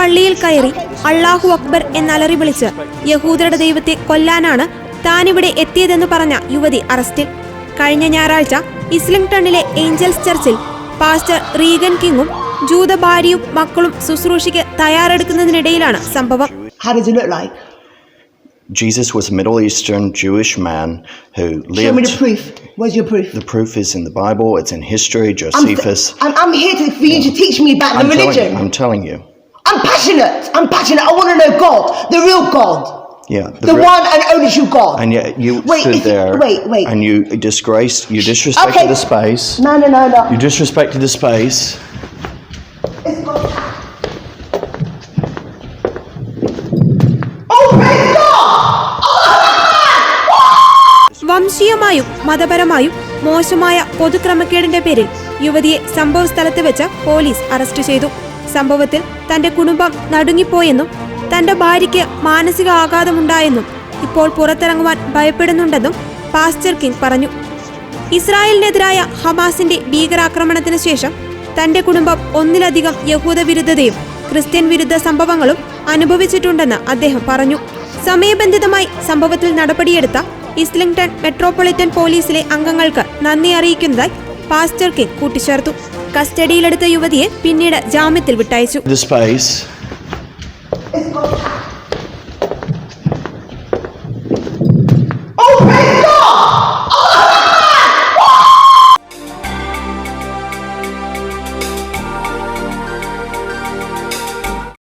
പള്ളിയിൽ കയറി അള്ളാഹു അക്ബർ എന്നലറി വിളിച്ച് യഹൂദരുടെ ദൈവത്തെ കൊല്ലാനാണ് താനിവിടെ എത്തിയതെന്ന് പറഞ്ഞ യുവതി അറസ്റ്റിൽ. കഴിഞ്ഞ ഞായറാഴ്ച ഇസ്ലിംഗ്ടണിലെ ഏഞ്ചൽസ് ചർച്ചിൽ പാസ്റ്റർ റീഗൻ കിങ്ങും ജൂത ഭാര്യയും മക്കളും ശുശ്രൂഷയ്ക്ക് തയ്യാറെടുക്കുന്നതിനിടയിലാണ് സംഭവം. Jesus was a Middle Eastern Jewish man who lived. Show me the proof. Where's your proof? The proof is in the Bible. It's in history. Josephus. I'm here for you to teach me about the religion. I'm telling you. I'm passionate. I want to know God, the real God. Yeah. The one and only true God. And yet you stood there. Wait. And you disrespected the space. No. You disrespected the space. It's God's house. Oh, praise God! വംശീയമായും മതപരമായും മോശമായ പൊതുക്രമക്കേടിന്റെ പേരിൽ യുവതിയെ സംഭവ സ്ഥലത്ത് വെച്ച് police arrest ചെയ്തു. സംഭവത്തിൽ തന്റെ കുടുംബം നടുങ്ങിപ്പോയെന്നും തന്റെ ഭാര്യയ്ക്ക് മാനസിക ആഘാതമുണ്ടായെന്നും ഇപ്പോൾ പുറത്തിറങ്ങുവാൻ ഭയപ്പെടുന്നുണ്ടെന്നും പാസ്റ്റർ കിങ് പറഞ്ഞു. ഇസ്രായേലിനെതിരായ ഹമാസിന്റെ ഭീകരാക്രമണത്തിന് ശേഷം തന്റെ കുടുംബം ഒന്നിലധികം യഹൂദ വിരുദ്ധതയും ക്രിസ്ത്യൻ വിരുദ്ധ സംഭവങ്ങളും അനുഭവിച്ചിട്ടുണ്ടെന്ന് അദ്ദേഹം പറഞ്ഞു. സമയബന്ധിതമായി സംഭവത്തിൽ നടപടിയെടുത്ത ഇസ്ലിംഗ്ടൺ മെട്രോപൊളിറ്റൻ പോലീസിലെ അംഗങ്ങൾക്ക് നന്ദി അറിയിക്കുന്നതായി പാസ്റ്റർ കിങ് കൂട്ടിച്ചേർത്തു. കസ്റ്റഡിയിലെടുത്ത യുവതിയെ പിന്നീട് ജാമ്യത്തിൽ വിട്ടയച്ചു.